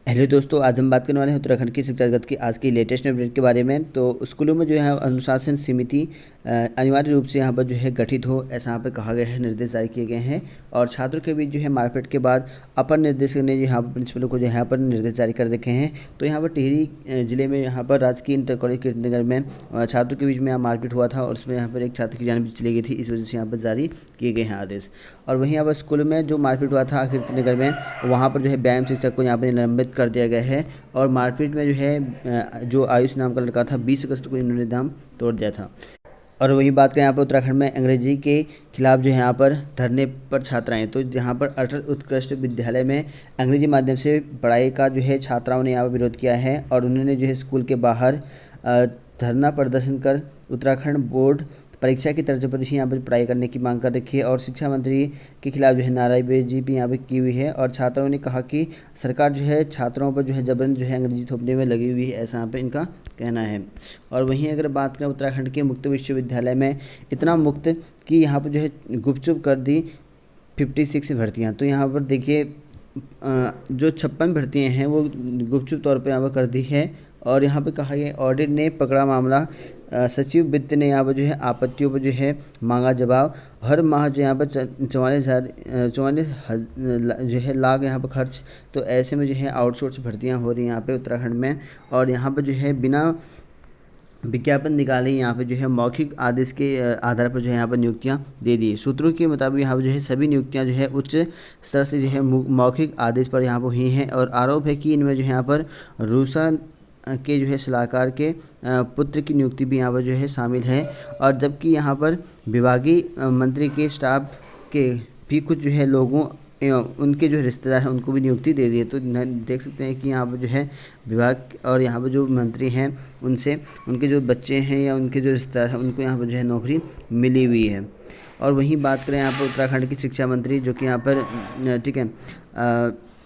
Hello दोस्तों, आज हम बात करने वाले हैं उत्तराखंड की शिक्षा जगत की आज की लेटेस्ट अपडेट के बारे में। तो स्कूलों में जो है अनुशासन समिति अनिवार्य रूप से यहाँ पर जो है गठित हो, ऐसा यहाँ पर कहा गया है, निर्देश जारी किए गए हैं। और छात्रों के बीच जो है मारपीट के बाद अपर निर्देशक ने यहाँ पर प्रिंसिपलों को जो है यहाँ पर निर्देश जारी कर रखे हैं। तो यहाँ पर टिहरी जिले में यहाँ पर राजकीय इंटर कॉलेज कीर्तिनगर में छात्रों के बीच में यहाँ मारपीट हुआ था और उसमें यहाँ पर एक छात्र की जान भी चली गई थी। इस वजह से यहाँ पर जारी किए गए हैं आदेश। और वहीं यहाँ पर स्कूल में जो मारपीट हुआ था कीर्तिनगर में, वहाँ पर जो है व्यायाम शिक्षक को यहाँ पर निलंबित कर दिया गया है। और मारपीट में जो है जो आयुष नाम का लड़का था, 20 अगस्त को इन्होंने दम तोड़ दिया था। और वही बात करें यहाँ पर उत्तराखंड में अंग्रेजी के खिलाफ जो है यहाँ पर धरने पर छात्राएं, तो यहाँ पर अटल उत्कृष्ट विद्यालय में अंग्रेजी माध्यम से पढ़ाई का जो है छात्राओं ने यहाँ पर विरोध किया है। और उन्होंने जो है स्कूल के बाहर धरना प्रदर्शन कर उत्तराखंड बोर्ड परीक्षा की तर्ज पर ही यहाँ पर पढ़ाई करने की मांग कर रखी है। और शिक्षा मंत्री के खिलाफ जो है नारेबाजी भी यहाँ पर की हुई है। और छात्रों ने कहा कि सरकार जो है छात्रों पर जो है जबरन जो है अंग्रेजी थोपने में लगी हुई है, ऐसा यहाँ पर इनका कहना है। और वहीं अगर बात करें उत्तराखंड के मुक्त विश्वविद्यालय में, इतना मुक्त कि यहाँ पर जो है गुपचुप कर दी 56 भर्तियाँ। तो यहाँ पर देखिए जो 56 भर्तियाँ हैं वो गुपचुप तौर पर यहाँ पर कर दी है। और यहाँ पे कहा गया ऑडिट ने पकड़ा मामला, सचिव वित्त ने यहाँ पर जो है आपत्तियों पर जो है मांगा जवाब। हर माह जो यहाँ पर 44 जो है लाख यहाँ पर खर्च। तो ऐसे में जो है आउटसोर्स भर्तियाँ हो रही हैं यहाँ पे उत्तराखंड में। और यहाँ पर जो है बिना विज्ञापन निकाले यहाँ पे जो है मौखिक आदेश के आधार पर जो है यहाँ पर नियुक्तियाँ दे दी। सूत्रों के मुताबिक यहाँ पर जो है सभी नियुक्तियाँ जो है उच्च स्तर से जो है मौखिक आदेश पर यहाँ पर हुई हैं। और आरोप है कि इनमें जो है यहाँ पर रूसा के जो है सलाहकार के पुत्र की नियुक्ति भी यहाँ पर जो है शामिल है। और जबकि यहाँ पर विभागीय मंत्री के स्टाफ के भी कुछ जो है लोगों उनके जो रिश्तेदार हैं उनको भी नियुक्ति दे दी है। तो देख सकते हैं कि यहाँ पर जो है विभाग और यहाँ पर जो मंत्री हैं उनसे उनके जो बच्चे हैं या उनके जो रिश्तेदार हैं उनको यहाँ पर जो है नौकरी मिली हुई है। और वहीं बात करें यहाँ पर उत्तराखंड की शिक्षा मंत्री, जो कि यहाँ पर ठीक है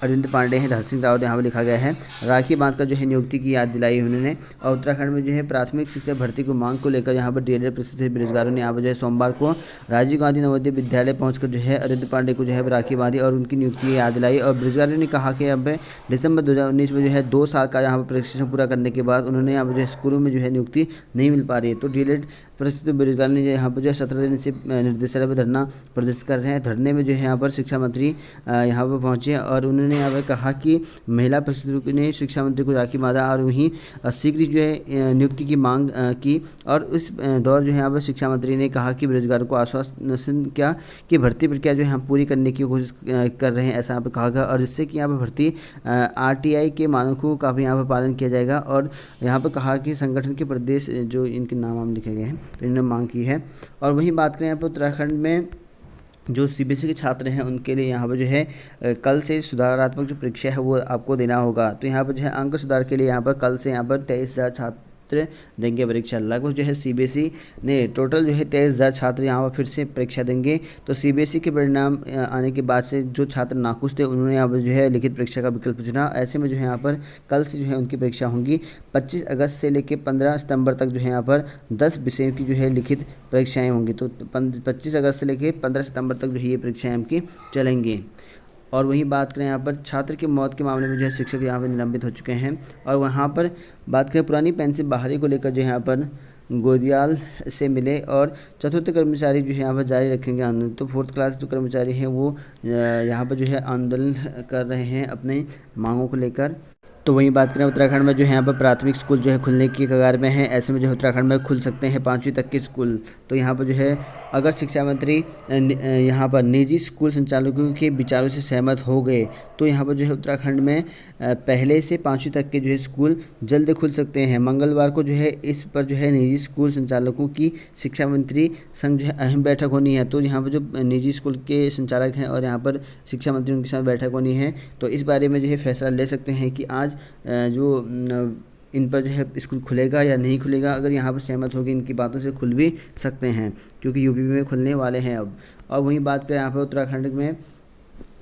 अरविंद पांडे हैं, धर्म सिंह रावत यहाँ पर लिखा गया है, राखी बांधकर जो है नियुक्ति की याद दिलाई उन्होंने। और उत्तराखंड में जो है प्राथमिक शिक्षा भर्ती को मांग को लेकर यहाँ पर डीएलएड प्रशिक्षित बेरोजगारों ने यहाँ पर जो है सोमवार को राजीव गांधी नवोदय विद्यालय पहुंचकर जो है अरविंद पांडे को जो है राखी बांधी और उनकी नियुक्ति की याद दिलाई। और बेरोजगारों ने कहा कि अब दिसंबर 2019 में जो है 2 साल का यहाँ पर प्रशिक्षण पूरा करने के बाद उन्होंने यहाँ पर जो है स्कूलों में जो है नियुक्ति नहीं मिल पा रही है। तो डीएलएड प्रशिक्षित बेरोजगार ने यहाँ पर जो है 17 दिन से निर्देशालय पर धरना प्रदर्शित कर रहे हैं। धरने में जो है यहाँ पर शिक्षा मंत्री यहाँ पर पहुँचे और उन्होंने यहाँ पर कहा कि महिला प्रशिक्षुओं ने शिक्षा मंत्री को राखी बांधा और वहीं शीघ्र जो है नियुक्ति की मांग की। और इस दौर जो है यहाँ पर शिक्षा मंत्री ने कहा कि बेरोजगारों को आश्वासन किया कि भर्ती प्रक्रिया जो है हम पूरी करने की कोशिश कर रहे हैं, ऐसा यहाँ पर कहा गया। और जिससे कि यहाँ पर भर्ती RTI के मानकों का भी यहाँ पर पालन किया जाएगा। और यहाँ पर कहा कि संगठन के प्रदेश जो इनके नाम लिखे गए हैं तो इन्होंने मांग की है। और वहीं बात करें यहाँ पर उत्तराखंड में जो CBSE के छात्र हैं उनके लिए यहाँ पर जो है कल से सुधारात्मक जो परीक्षा है वो आपको देना होगा। तो यहाँ पर जो है अंक सुधार के लिए यहाँ पर कल से यहाँ पर 23,000 छात्र देंगे परीक्षा। लगभग जो है CBSE ने टोटल जो है 23,000 छात्र यहाँ पर फिर से परीक्षा देंगे। तो CBSE के परिणाम आने के बाद से जो छात्र नाखुश थे उन्होंने यहाँ पर जो है लिखित परीक्षा का विकल्प चुना। ऐसे में जो है यहाँ पर कल से जो है उनकी परीक्षा होंगी। 25 अगस्त से लेकर 15 सितंबर तक जो है यहाँ पर 10 विषयों की जो है लिखित परीक्षाएँ होंगी। तो 25 अगस्त से लेकर 15 सितंबर तक जो है ये परीक्षाएँ आपकी चलेंगी। और वहीं बात करें यहाँ पर छात्र की मौत के मामले में जो है शिक्षक यहाँ पर निलंबित हो चुके हैं। और वहाँ पर बात करें पुरानी पेंशन बहाली को लेकर जो यहाँ पर गोदियाल से मिले और चतुर्थ कर्मचारी जो है यहाँ पर जारी रखेंगे आंदोलन। तो 4th क्लास जो कर्मचारी हैं वो यहाँ पर जो है आंदोलन कर रहे हैं अपने मांगों को लेकर। तो वहीं बात करें उत्तराखंड में जो है यहाँ पर प्राथमिक स्कूल जो है खुलने की कगार में है। ऐसे में जो है उत्तराखंड में खुल सकते हैं 5वीं तक के स्कूल। तो यहाँ पर जो है अगर शिक्षा मंत्री यहाँ पर निजी स्कूल संचालकों के विचारों से सहमत हो गए तो यहाँ पर जो है उत्तराखंड में पहले से 5वीं तक के जो है स्कूल जल्द खुल सकते हैं। मंगलवार को जो है इस पर जो है निजी स्कूल संचालकों की शिक्षा मंत्री संग जो है अहम बैठक होनी है। तो यहाँ पर जो निजी स्कूल के संचालक हैं और यहाँ पर शिक्षा मंत्री उनके साथ बैठक होनी है। तो इस बारे में जो है फैसला ले सकते हैं कि आज जो इन पर जो है स्कूल खुलेगा या नहीं खुलेगा। अगर यहाँ पर सहमत होगी इनकी बातों से खुल भी सकते हैं क्योंकि यूपी में खुलने वाले हैं अब। और वहीं बात करें यहाँ पर उत्तराखंड में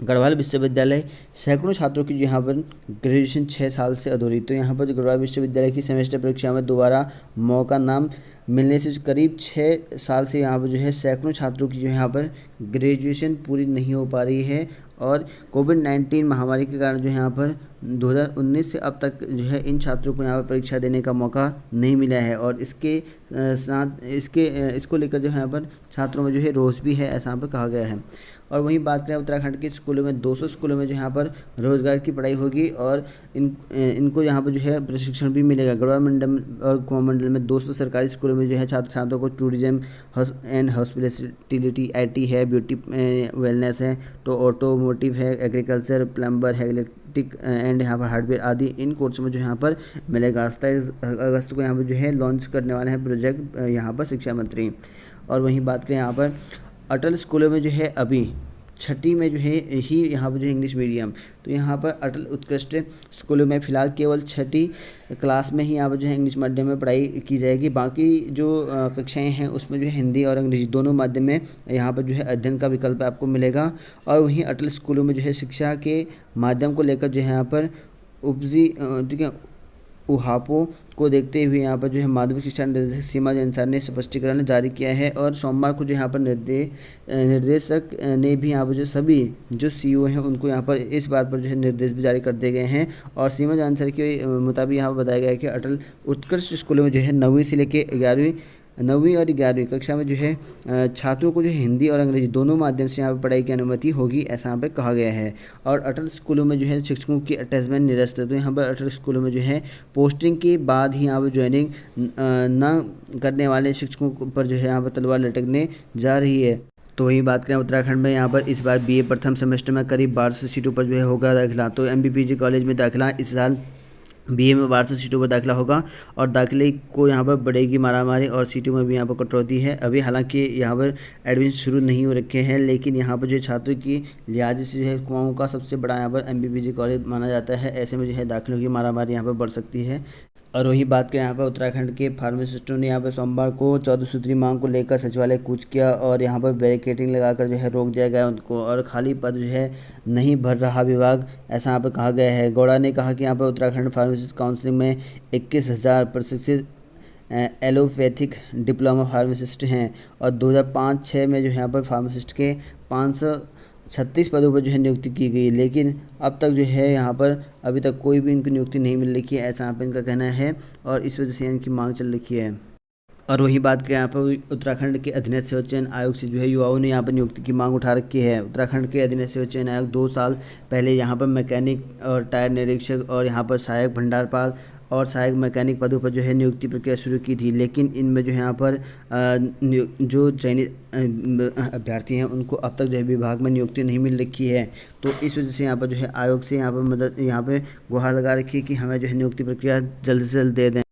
गढ़वाल विश्वविद्यालय सैकड़ों छात्रों की यहाँ पर ग्रेजुएशन 6 साल से अधूरी। तो यहाँ पर गढ़वाल विश्वविद्यालय की सेमेस्टर परीक्षा में दोबारा मौका नाम मिलने से करीब 6 साल से यहाँ पर जो है सैकड़ों छात्रों की जो यहाँ पर ग्रेजुएशन पूरी नहीं हो पा रही है। और कोविड-19 महामारी के कारण जो है यहाँ पर 2019 से अब तक जो है इन छात्रों को यहाँ पर परीक्षा देने का मौका नहीं मिला है और इसके साथ इसको लेकर जो है यहाँ पर छात्रों में जो है रोष भी है, ऐसा यहाँ पर कहा गया है। और वहीं बात करें उत्तराखंड के स्कूलों में 200 स्कूलों में जो यहाँ पर रोज़गार की पढ़ाई होगी और इनको यहाँ पर जो है प्रशिक्षण भी मिलेगा। गढ़वा मंडल और कुआं मंडल में 200 सरकारी स्कूलों में जो है छात्र छात्रों को टूरिज्म एंड हॉस्पिटैलिटी, IT है, ब्यूटी वेलनेस है, तो ऑटोमोटिव है, एग्रीकल्चर, प्लम्बर है, इलेक्ट्रिक एंड यहाँ पर हार्डवेयर आदि इन कोर्स में जो यहाँ पर मिलेगा। 27 अगस्त को यहाँ पर जो है लॉन्च करने वाले हैं प्रोजेक्ट यहाँ पर शिक्षा मंत्री। और वहीं बात करें यहाँ पर अटल स्कूलों में जो है अभी 6ठी में जो है ही यहाँ पर जो है इंग्लिश मीडियम, तो यहाँ पर अटल उत्कृष्ट स्कूलों में फ़िलहाल केवल 6ठी क्लास में ही यहाँ पर जो है इंग्लिश माध्यम में पढ़ाई की जाएगी। बाकी जो कक्षाएं हैं उसमें जो है हिंदी और अंग्रेजी दोनों माध्यम में यहाँ पर जो है अध्ययन का विकल्प आपको मिलेगा। और वहीं अटल स्कूलों में जो है शिक्षा के माध्यम को लेकर जो है यहाँ पर ठीक है उहापों को देखते हुए यहाँ पर जो है माध्यमिक शिक्षा निदेशक सीमा जैनसार ने स्पष्टीकरण जारी किया है। और सोमवार को जो यहाँ पर निर्देशक ने भी यहाँ पर जो सभी जो CEO हैं उनको यहाँ पर इस बात पर जो है निर्देश भी जारी कर दिए गए हैं। और सीमा जैनसार के मुताबिक यहाँ पर बताया गया है कि अटल उत्कृष्ट स्कूलों में जो है 9वीं से लेकर 9वीं और 11वीं कक्षा में जो है छात्रों को जो है हिंदी और अंग्रेजी दोनों माध्यम से यहाँ पर पढ़ाई की अनुमति होगी, ऐसा यहाँ पर कहा गया है। और अटल स्कूलों में जो है शिक्षकों की अटैचमेंट निरस्त है, तो यहाँ पर अटल स्कूलों में जो है पोस्टिंग के बाद ही यहाँ पर ज्वाइनिंग न करने वाले शिक्षकों पर जो है यहाँ पर तलवार लटकने जा रही है। तो वही बात करें उत्तराखंड में यहाँ पर इस बार BA प्रथम सेमेस्टर में करीब 1200 सीटों पर जो है होगा दाखिला। तो MBPG कॉलेज में दाखिला इस साल BA में 1200 सीटों पर दाखिला होगा और दाखिले को यहाँ पर बढ़ेगी मारामारी और सीटों में भी यहाँ पर कटौती है। अभी हालांकि यहाँ पर एडमिशन शुरू नहीं हो रखे हैं, लेकिन यहाँ पर जो छात्रों की लिहाज से जो है कुआं का सबसे बड़ा यहाँ पर MBPG कॉलेज माना जाता है। ऐसे में जो है दाखिलों की मारामारी यहाँ पर बढ़ सकती है। और वही बात करें यहाँ पर उत्तराखंड के फार्मासिस्टों ने यहाँ पर सोमवार को 14 सूत्री मांग को लेकर सचिवालय कूच किया और यहाँ पर बैरिकेडिंग लगाकर जो है रोक दिया गया उनको और खाली पद जो है नहीं भर रहा विभाग, ऐसा यहाँ पर कहा गया है। गौड़ा ने कहा कि यहाँ पर उत्तराखंड फार्मासिस्ट काउंसिल में 21,000 प्रशिक्षित एलोपैथिक डिप्लोमा फार्मासिस्ट हैं और 2005-06 में जो है यहाँ पर फार्मासिस्ट के 536 पदों पर जो है नियुक्ति की गई, लेकिन अब तक जो है यहाँ पर अभी तक कोई भी इनको नियुक्ति नहीं मिल रही है, ऐसा यहाँ पर इनका कहना है और इस वजह से इनकी मांग चल रही है। और वही बात करें यहाँ पर उत्तराखंड के अधीनस्थ सेवा चयन आयोग से जो है युवाओं ने यहाँ पर नियुक्ति की मांग उठा रखी है। उत्तराखंड के अधीनस्थ सेवा चयन आयोग 2 साल पहले यहाँ पर मैकेनिक और टायर निरीक्षक और यहाँ पर सहायक भंडारपाल और सहायक मैकेनिक पदों पर जो है नियुक्ति प्रक्रिया शुरू की थी, लेकिन इनमें जो है यहाँ पर जो चयनित अभ्यर्थी हैं उनको अब तक जो है विभाग में नियुक्ति नहीं मिल रखी है। तो इस वजह से यहाँ पर जो है आयोग से यहाँ पर मदद यहाँ पर गुहार लगा रखी है कि हमें जो है नियुक्ति प्रक्रिया जल्द से जल्द दे दें।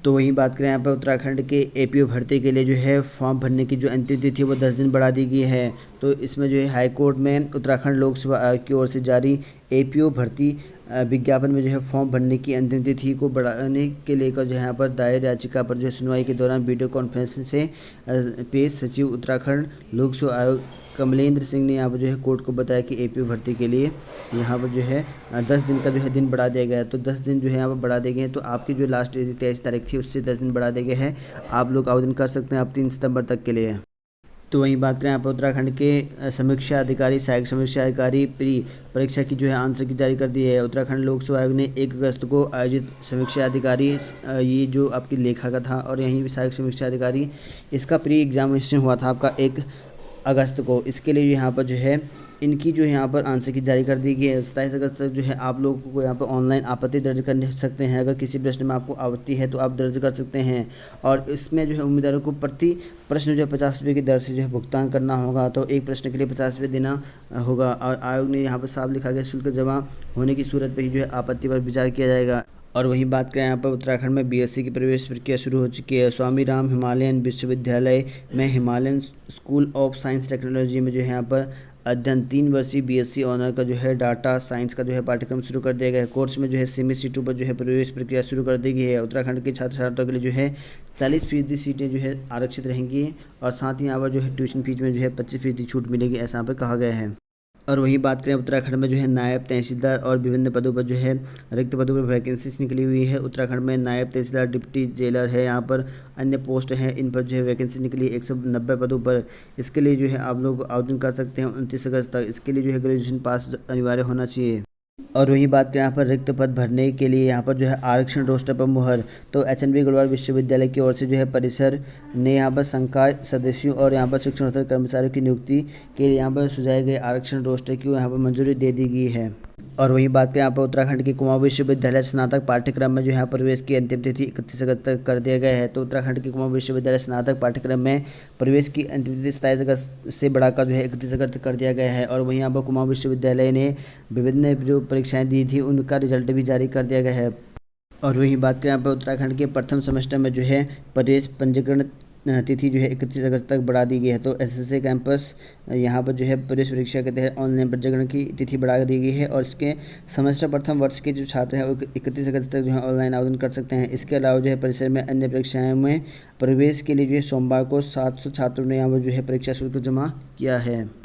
तो वहीं बात करें यहाँ पर उत्तराखंड के APO भर्ती के लिए जो है फॉर्म भरने की जो अंतिम तिथि वो 10 दिन बढ़ा दी गई है। तो इसमें जो है हाईकोर्ट में उत्तराखंड लोक सेवा आयोग की ओर से जारी APO भर्ती विज्ञापन में जो है फॉर्म भरने की अंतिम तिथि को बढ़ाने के लेकर जो है यहाँ पर दायर याचिका पर जो सुनवाई के दौरान वीडियो कॉन्फ्रेंस से पेश सचिव उत्तराखंड लोक सेवा आयोग कमलेंद्र सिंह ने यहाँ पर जो है कोर्ट को बताया कि APO भर्ती के लिए यहाँ पर जो है 10 दिन का जो है दिन बढ़ा दिया गया है। तो 10 दिन जो है यहाँ पर बढ़ा दिए गए हैं, तो आपकी जो लास्ट डेट 23 तारीख थी उससे 10 दिन बढ़ा दिए गए हैं। आप लोग आवेदन कर सकते हैं आप 3 सितंबर तक के लिए। तो वहीं बात करें यहाँ पर उत्तराखंड के समीक्षा अधिकारी सहायक समीक्षा अधिकारी प्री परीक्षा की जो है आंसर की जारी कर दी है। उत्तराखंड लोक सेवा आयोग ने 1 अगस्त को आयोजित समीक्षा अधिकारी ये जो आपकी लेखा का था और यहीं सहायक समीक्षा अधिकारी इसका प्री एग्जामिनेशन हुआ था आपका 1 अगस्त को। इसके लिए यहाँ पर जो है इनकी जो यहाँ पर आंसर की जारी कर दी गई है। 27 अगस्त तक जो है आप लोगों को यहाँ पर ऑनलाइन आपत्ति दर्ज कर सकते हैं। अगर किसी प्रश्न में आपको आपत्ति है तो आप दर्ज कर सकते हैं और इसमें जो है उम्मीदवारों को प्रति प्रश्न जो है 50 रुपये की दर से जो है भुगतान करना होगा। तो एक प्रश्न के लिए 50 रुपये देना होगा और आयोग ने यहाँ पर साफ लिखा गया शुल्क जमा होने की सूरत पर ही जो है आपत्ति पर विचार किया जाएगा। और वहीं बात करें यहाँ पर उत्तराखंड में BSc की प्रवेश प्रक्रिया शुरू हो चुकी है। स्वामी राम हिमालयन विश्वविद्यालय में Himalayan school of science technology में जो है यहाँ पर अध्ययन 3 वर्षीय BSc ऑनर का जो है डाटा साइंस का जो है पाठ्यक्रम शुरू कर दिया गया है। कोर्स में जो है सीमित सीटों पर जो है प्रवेश प्रक्रिया शुरू कर दी गई है। उत्तराखंड के छात्र छात्राओं के लिए जो है 40% सीटें जो है आरक्षित रहेंगी और साथ ही यहाँ पर जो है ट्यूशन फीस में जो है 25% छूट मिलेगी, ऐसा यहाँ पर कहा गया है। और वहीं बात करें उत्तराखंड में जो है नायब तहसीलदार और विभिन्न पदों पर जो है रिक्त पदों पर वैकेंसीज निकली हुई है। उत्तराखंड में नायब तहसीलदार, डिप्टी जेलर है, यहाँ पर अन्य पोस्ट हैं, इन पर जो है वैकेंसी निकली 190 पदों पर। इसके लिए जो है आप लोग आवेदन कर सकते हैं 29 अगस्त तक। इसके लिए जो है ग्रेजुएशन पास अनिवार्य होना चाहिए। और वहीं बात करें यहाँ पर रिक्त पद भरने के लिए यहाँ पर जो है आरक्षण रोस्टर पर मुहर, तो एचएनबी गढ़वाल विश्वविद्यालय की ओर से जो है परिसर ने यहाँ पर संकाय सदस्यों और यहाँ पर शिक्षणोत्तर कर्मचारियों की नियुक्ति के लिए यहाँ पर सुझाए गए आरक्षण रोस्टर की यहाँ पर मंजूरी दे दी गई है। और वहीं बात करें यहाँ पर उत्तराखंड के कुमाऊं विश्वविद्यालय स्नातक पाठ्यक्रम में जो यहाँ प्रवेश की अंतिम तिथि 31 अगस्त तक कर दिया गया है। तो उत्तराखंड के कुमाऊं विश्वविद्यालय स्नातक पाठ्यक्रम में प्रवेश की अंतिम तिथि 27 अगस्त से बढ़ाकर जो है 31 अगस्त कर दिया गया है। और वहीं यहाँ पर कुमाऊं विश्वविद्यालय ने विभिन्न जो परीक्षाएँ दी थी उनका रिजल्ट भी जारी कर दिया गया है। और वहीं बात करें यहाँ पर उत्तराखंड के प्रथम सेमेस्टर में जो है प्रवेश पंजीकरण तिथि जो है 31 अगस्त तक बढ़ा दी गई है। तो एसएससी कैंपस यहाँ पर जो है प्रवेश परीक्षा के तहत ऑनलाइन पंजीकरण की तिथि बढ़ा दी गई है और इसके सेमेस्टर प्रथम वर्ष के जो छात्र हैं वो 31 अगस्त तक जो है ऑनलाइन आवेदन कर सकते हैं। इसके अलावा जो है परिसर में अन्य परीक्षाओं में प्रवेश के लिए जो है सोमवार को 700 छात्रों ने यहाँ पर जो है परीक्षा शुल्क जमा किया है।